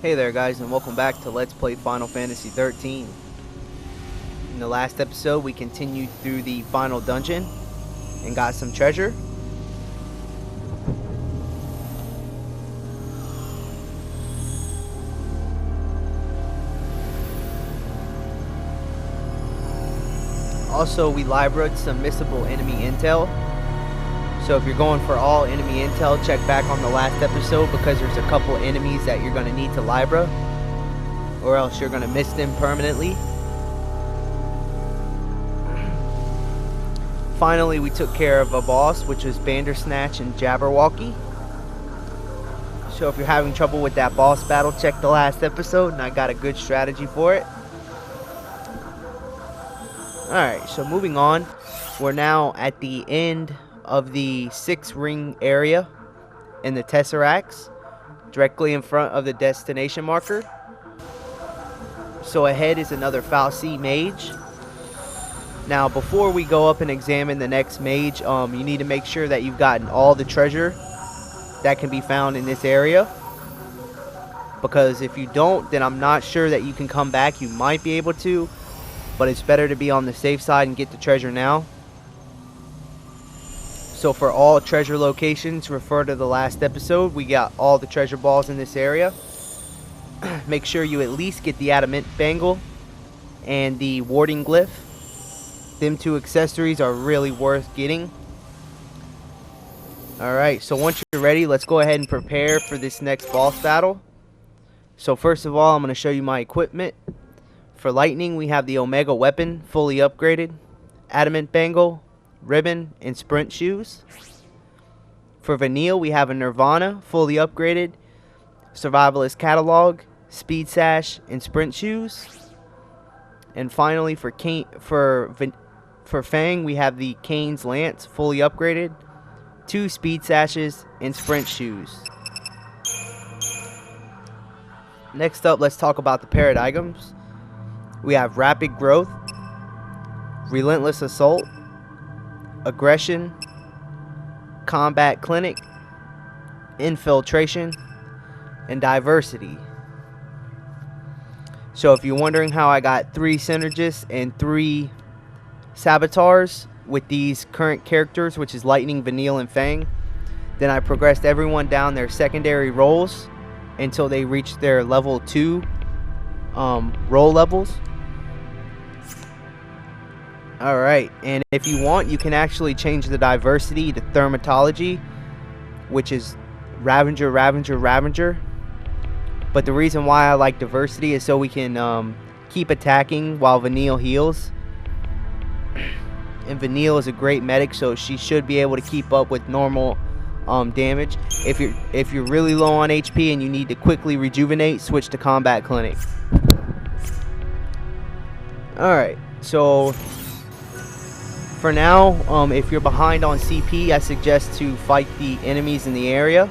Hey there guys, and welcome back to Let's Play Final Fantasy XIII. In the last episode we continued through the final dungeon and got some treasure. Also, we librated some missable enemy intel. So if you're going for all enemy intel, check back on the last episode because there's a couple enemies that you're going to need to libra, or else you're going to miss them permanently. Finally, we took care of a boss, which was Bandersnatch and Jabberwocky. So if you're having trouble with that boss battle, check the last episode, and I got a good strategy for it. Alright, so moving on, we're now at the end of the 6 ring area in the Tesseracts, directly in front of the destination marker. So ahead is another fal'Cie mage. Now before we go up and examine the next mage, you need to make sure that you've gotten all the treasure that can be found in this area, because if you don't, then I'm not sure that you can come back. You might be able to, but it's better to be on the safe side and get the treasure now. So for all treasure locations, refer to the last episode. We got all the treasure balls in this area. Make sure you at least get the adamant bangle and the warding glyph. Them 2 accessories are really worth getting. Alright, so once you're ready, let's go ahead and prepare for this next boss battle. So first of all, I'm going to show you my equipment. For lightning, we have the Omega weapon, fully upgraded, adamant bangle, ribbon, and sprint shoes. For Vanille, we have a Nirvana, fully upgraded, survivalist catalog, speed sash, and sprint shoes. And finally, for Fang, we have the Kane's lance, fully upgraded, 2 speed sashes, and sprint shoes. Next up, let's talk about the paradigms. We have rapid growth, relentless assault, aggression, combat clinic, infiltration, and diversity. So if you're wondering how I got 3 synergists and 3 saboteurs with these current characters, which is Lightning, Vanille, and Fang, then I progressed everyone down their secondary roles until they reach their level 2 role levels. Alright, and if you want, you can actually change the diversity to Thermatology, which is Ravager, Ravager, Ravager. But the reason why I like diversity is so we can keep attacking while Vanille heals. And Vanille is a great medic, so she should be able to keep up with normal damage. If you're really low on HP and you need to quickly rejuvenate, switch to Combat Clinic. Alright, so for now, if you're behind on CP, I suggest to fight the enemies in the area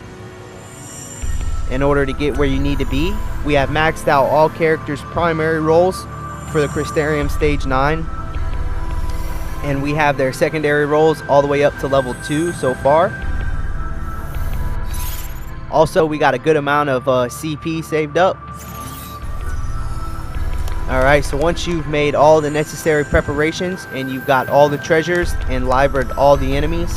in order to get where you need to be. We have maxed out all characters' primary roles for the Crystarium Stage 9. And we have their secondary roles all the way up to level 2 so far. Also, we got a good amount of CP saved up. Alright, so once you've made all the necessary preparations and you've got all the treasures and librated all the enemies,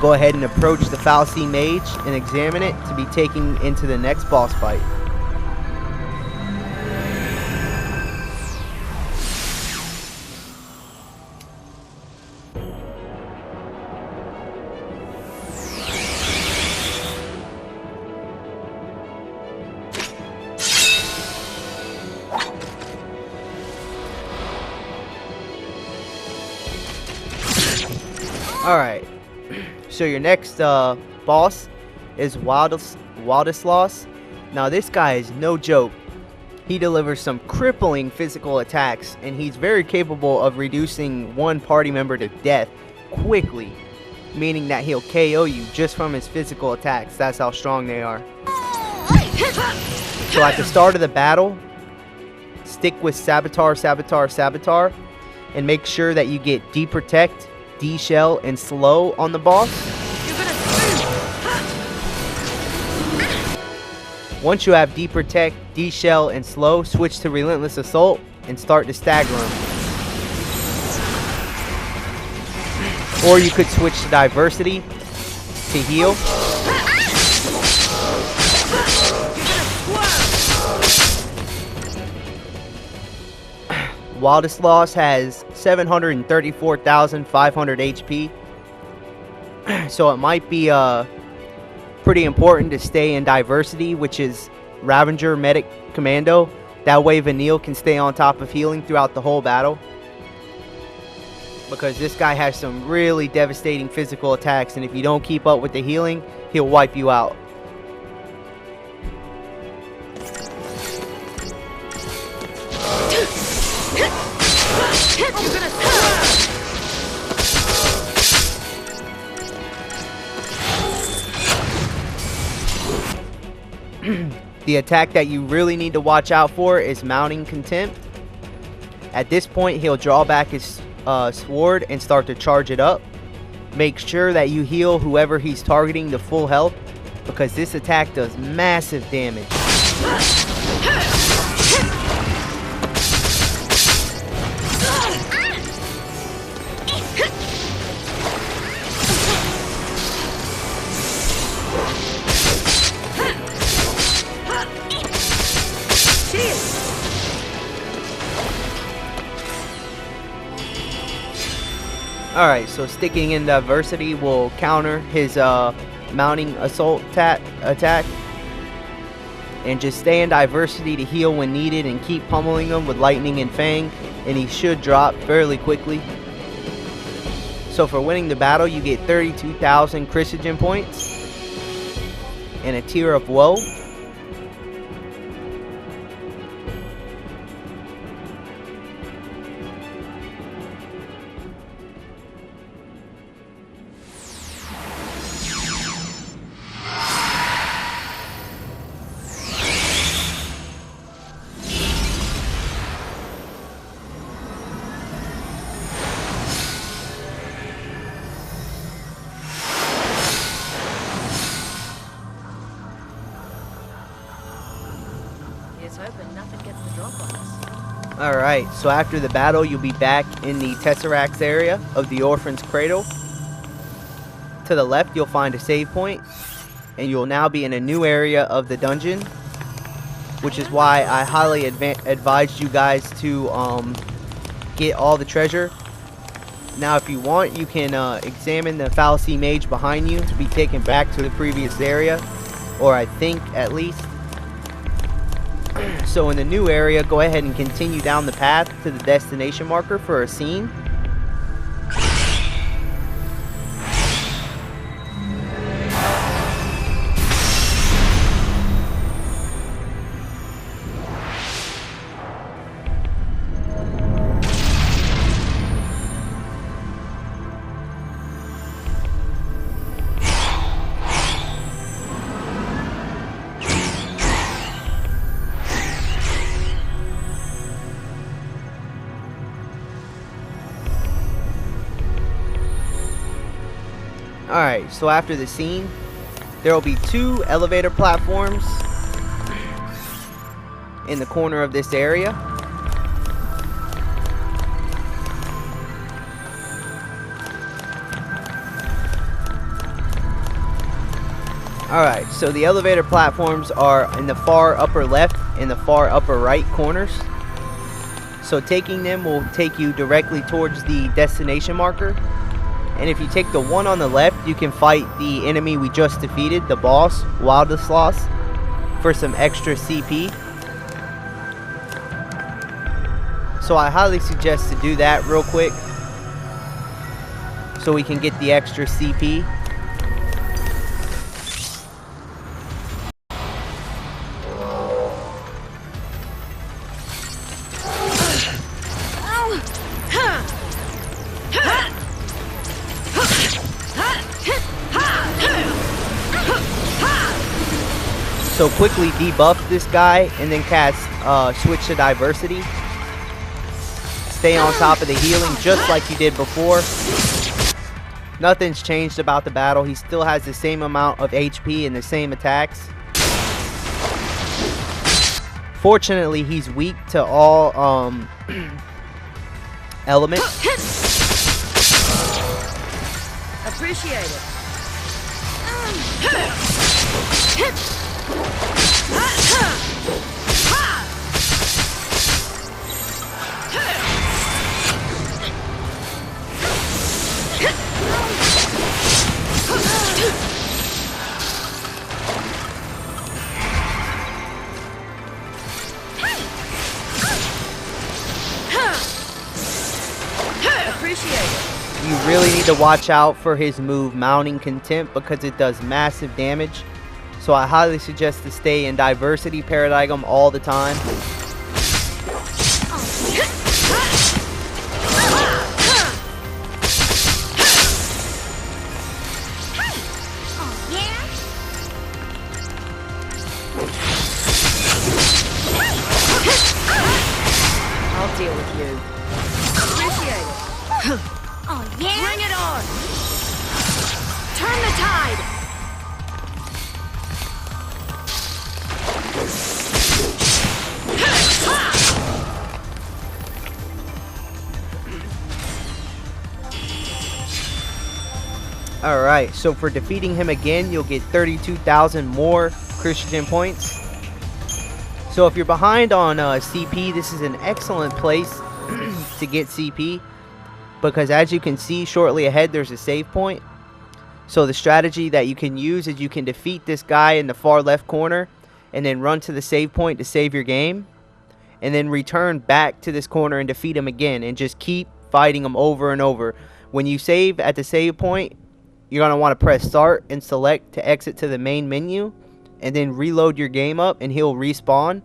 go ahead and approach the fal'Cie mage and examine it to be taken into the next boss fight. Alright, so your next boss is Wladislaus. Now this guy is no joke. He delivers some crippling physical attacks, and he's very capable of reducing one party member to death quickly, meaning that he'll KO you just from his physical attacks. That's how strong they are. So at the start of the battle, stick with Saboteur, Saboteur, Saboteur, and make sure that you get Deprotect, D-Shell, and Slow on the boss. Once you have Deprotect, D-Shell, and Slow, switch to Relentless Assault and start to stagger him. Or you could switch to Diversity to heal. Wladislaus has 734,500 HP. So it might be pretty important to stay in Diversity, which is Ravager Medic Commando. That way Vanille can stay on top of healing throughout the whole battle. Because this guy has some really devastating physical attacks, and if you don't keep up with the healing, he'll wipe you out. The attack that you really need to watch out for is Mounting Contempt. At this point, he'll draw back his sword and start to charge it up. Make sure that you heal whoever he's targeting to full health, because this attack does massive damage. Alright, so sticking in Diversity will counter his Mounting Assault attack. And just stay in Diversity to heal when needed and keep pummeling him with Lightning and Fang, and he should drop fairly quickly. So for winning the battle, you get 32,000 Chrysogen points and a Tear of Woe. Alright, so after the battle, you'll be back in the Tesseract area of the Orphan's Cradle. To the left, you'll find a save point, and you'll now be in a new area of the dungeon, which is why I highly advised you guys to get all the treasure. Now, if you want, you can examine the Fallacy Mage behind you to be taken back to the previous area, or I think at least. So in the new area, go ahead and continue down the path to the destination marker for a scene. Alright, so after the scene, there will be 2 elevator platforms in the corner of this area. Alright, so the elevator platforms are in the far upper left and the far upper right corners. So taking them will take you directly towards the destination marker. And if you take the one on the left, you can fight the enemy we just defeated, the boss, Wladislaus, for some extra CP. So I highly suggest to do that real quick, so we can get the extra CP. So quickly debuff this guy and then cast switch to Diversity. Stay on top of the healing just like you did before. Nothing's changed about the battle. He still has the same amount of HP and the same attacks. Unfortunately, he's weak to all elements. Appreciate it. You really need to watch out for his move Mounting Contempt because it does massive damage. So I highly suggest to stay in Diversity Paradigm all the time. I'll deal with you. Appreciate it. Oh, yeah? Bring it on! Turn the tide! Alright, so for defeating him again, you'll get 32,000 more Christian points. So if you're behind on CP, this is an excellent place to get CP. Because as you can see shortly ahead, there's a save point. So the strategy that you can use is you can defeat this guy in the far left corner and then run to the save point to save your game. And then return back to this corner and defeat him again. And just keep fighting him over and over. When you save at the save point, you're going to want to press start and select to exit to the main menu. And then reload your game up and he'll respawn.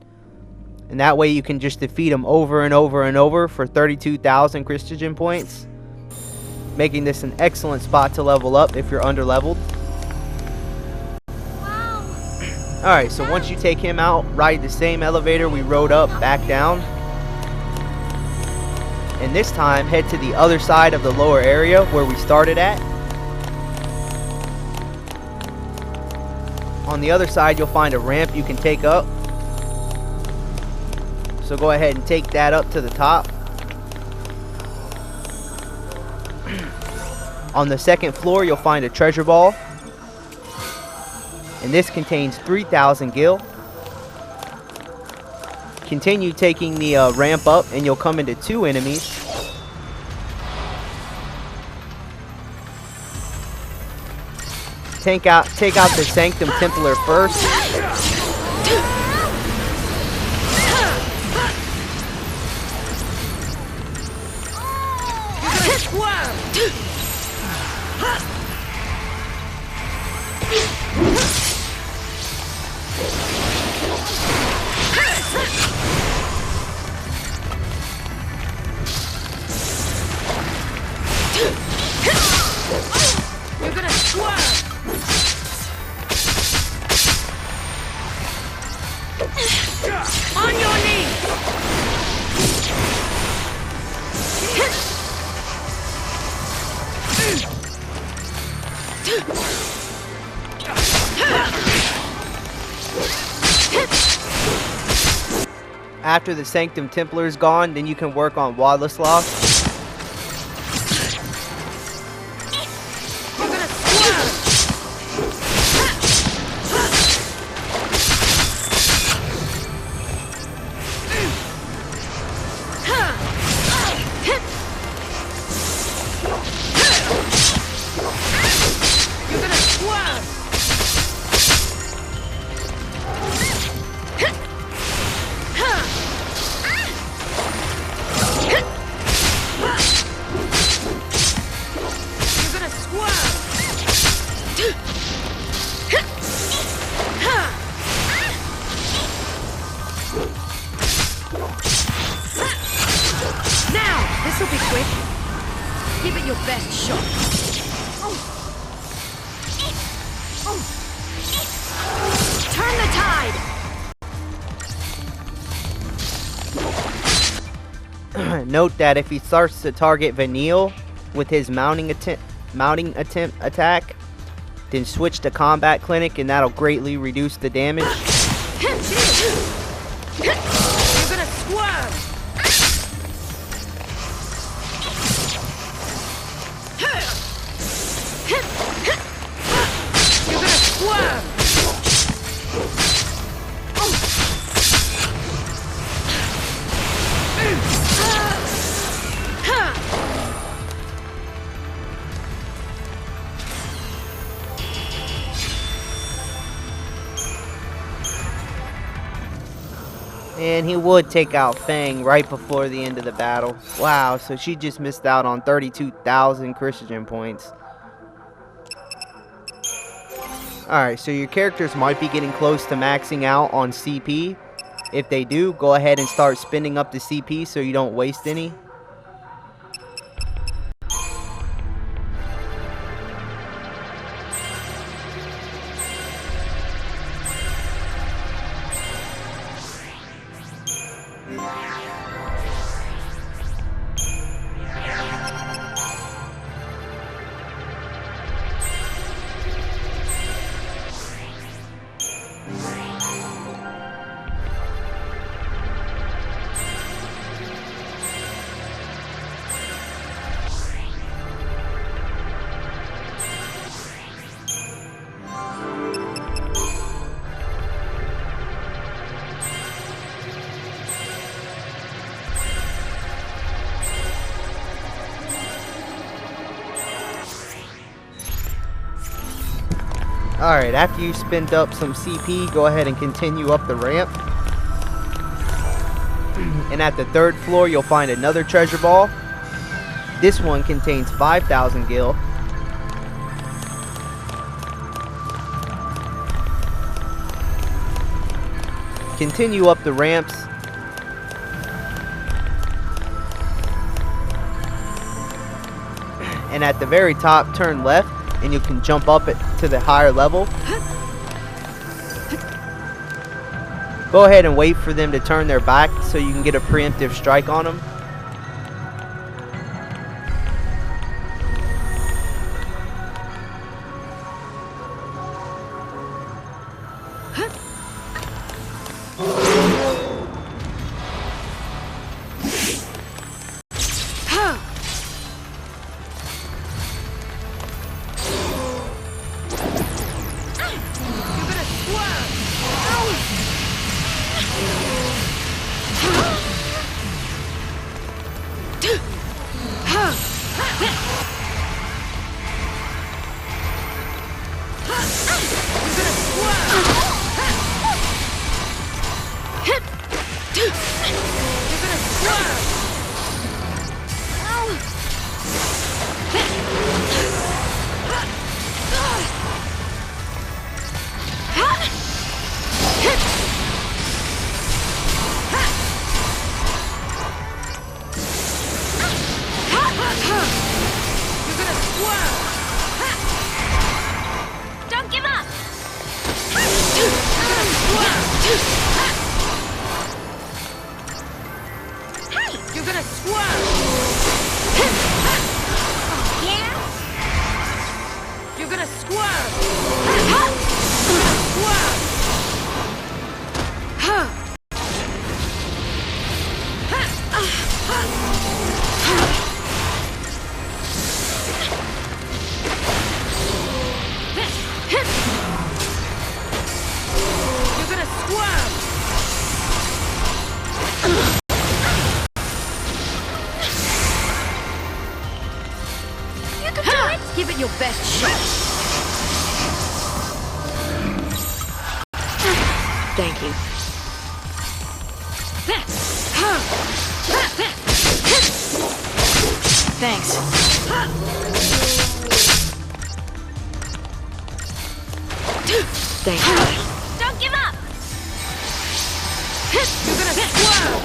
And that way you can just defeat him over and over and over for 32,000 Christian points. Making this an excellent spot to level up if you're under leveled. Wow. Alright, so once you take him out, ride the same elevator we rode up back down. And this time head to the other side of the lower area where we started at. On the other side you'll find a ramp you can take up. So go ahead and take that up to the top. On the second floor, you'll find a treasure ball. And this contains 3,000 gil. Continue taking the ramp up and you'll come into 2 enemies. Take out the Sanctum Templar first. You're gonna swerve! On your knees! After the Sanctum Templar is gone, then you can work on Wladislaus. This'll be quick. Give it your best shot. Turn the tide. Note that if he starts to target Vanille with his mounting attempt attack, then switch to Combat Clinic and that'll greatly reduce the damage. You're gonna squirm! You're gonna squirm! And he would take out Fang right before the end of the battle. Wow, so she just missed out on 32,000 Christian points. Alright, so your characters might be getting close to maxing out on CP. If they do, go ahead and start spending up the CP so you don't waste any. Alright, after you spend up some CP, go ahead and continue up the ramp. And at the 3rd floor, you'll find another treasure ball. This one contains 5,000 gil. Continue up the ramps. And at the very top, turn left, and you can jump up it to the higher level. Go ahead and wait for them to turn their back so you can get a preemptive strike on them. Don't give up! Hey! You're gonna squirm! Yeah? You're gonna squirm! You're gonna squirm! You're gonna squirm! You can do it! Give it your best shot! Thank you. Thanks. Thank you. Don't give up! You're gonna squirm!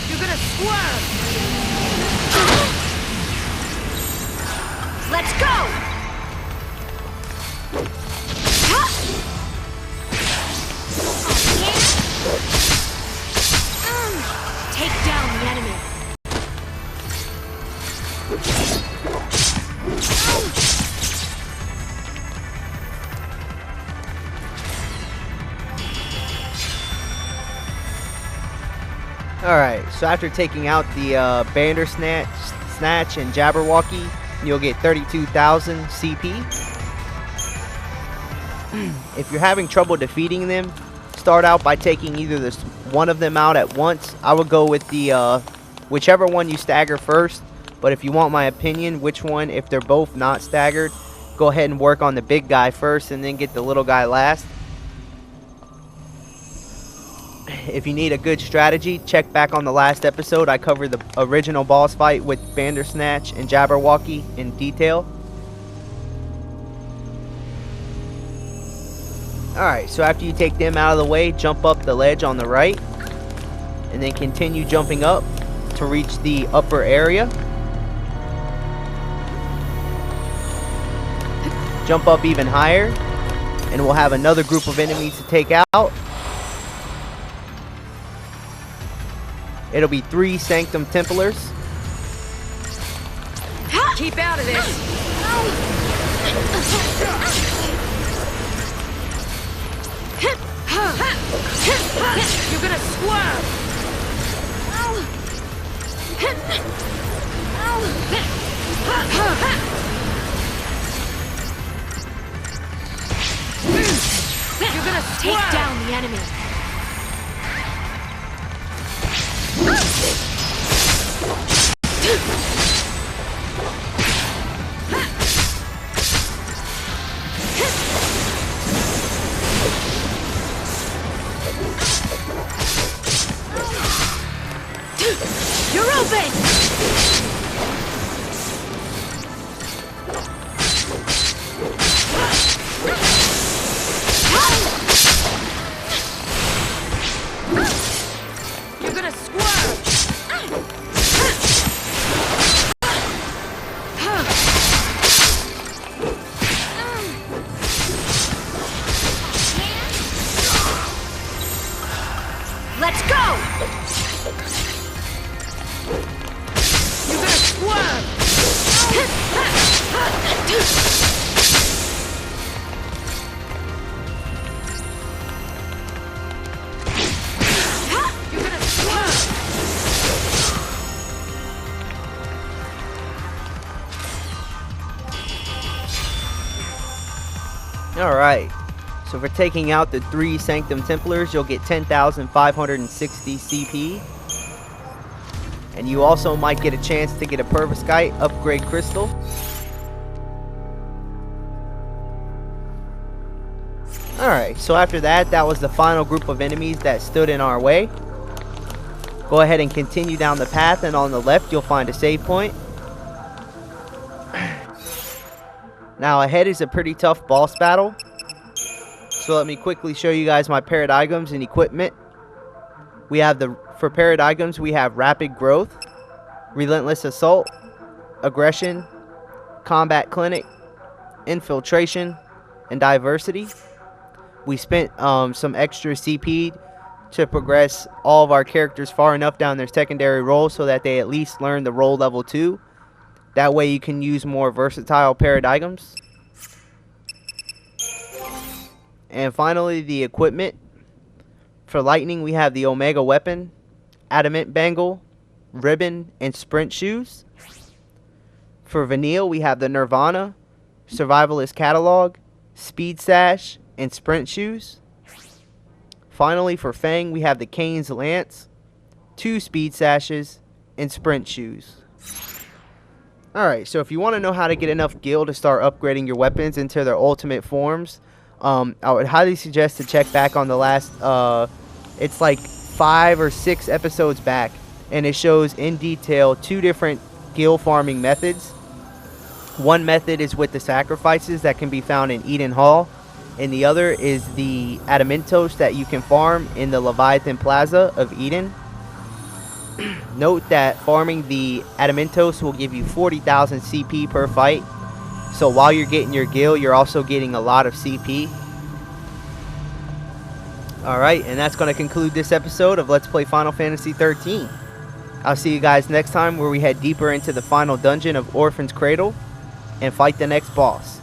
You're gonna squirm! Let's go! so after taking out the Bandersnatch and Jabberwocky, you'll get 32,000 CP. If you're having trouble defeating them, start out by taking either one of them out at once. I would go with the whichever one you stagger first. But if you want my opinion, which one, if they're both not staggered, go ahead and work on the big guy first and then get the little guy last. If you need a good strategy, check back on the last episode. I covered the original boss fight with Bandersnatch and Jabberwocky in detail. Alright, so after you take them out of the way, jump up the ledge on the right. And then continue jumping up to reach the upper area. Jump up even higher. And we'll have another group of enemies to take out. It'll be 3 Sanctum Templars. Keep out of this. You're gonna swerve. You're gonna take down the enemy. You're open! You're gonna swerve! Let's go! You're gonna swerve! You're gonna swerve! Alright, so for taking out the 3 Sanctum Templars, you'll get 10,560 CP. And you also might get a chance to get a Perovskite upgrade crystal. Alright, so after that, that was the final group of enemies that stood in our way. Go ahead and continue down the path, and on the left you'll find a save point. Now ahead is a pretty tough boss battle. So let me quickly show you guys my paradigms and equipment. We have for paradigms, we have Rapid Growth, Relentless Assault, Aggression, Combat Clinic, Infiltration, and Diversity. We spent some extra CP to progress all of our characters far enough down their secondary roles so that they at least learn the role level 2. That way you can use more versatile paradigms. And finally, the equipment. For lightning, we have the Omega Weapon, Adamant Bangle, Ribbon, and Sprint Shoes. For Vanille, we have the Nirvana, Survivalist Catalog, Speed Sash, and Sprint Shoes. Finally, for Fang, we have the Kane's Lance, 2 Speed Sashes, and Sprint Shoes. Alright, so if you want to know how to get enough gil to start upgrading your weapons into their ultimate forms, I would highly suggest to check back on the last, it's like 5 or 6 episodes back, and it shows in detail 2 different gil farming methods. One method is with the sacrifices that can be found in Eden Hall, and the other is the Adamantos that you can farm in the Leviathan Plaza of Eden. Note that farming the Adamantos will give you 40,000 CP per fight. So while you're getting your gil, you're also getting a lot of CP. Alright, and that's going to conclude this episode of Let's Play Final Fantasy XIII. I'll see you guys next time where we head deeper into the final dungeon of Orphan's Cradle and fight the next boss.